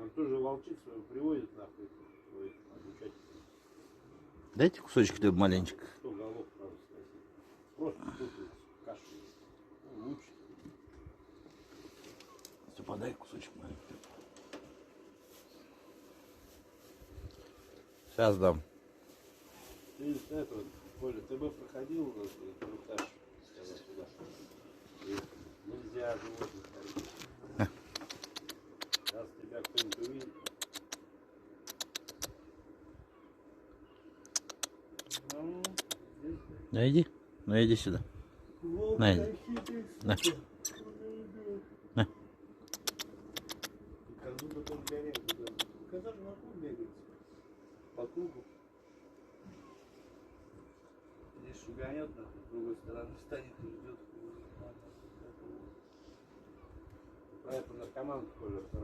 Он тоже волчицу приводит нахуй, свой обучать. Дайте кусочек хлеба маленечко. 100 голов, правда, сносить. Просто путается, кашу есть. Ну, лучше. Подай кусочек маленький. Сейчас дам. Ты это вот, Коля, ты бы проходил инструктаж, сказал туда. И нельзя животных ходить. Раз тебя кто-нибудь увидит. Ну, здесь... Ну иди. Ну иди сюда. На, иди. На. На. Козу потом гоняют. Коза же на круг бегает. По кругу. Здесь шуганет, нахуй, с другой стороны станет и ждет. Про это наркоман тоже.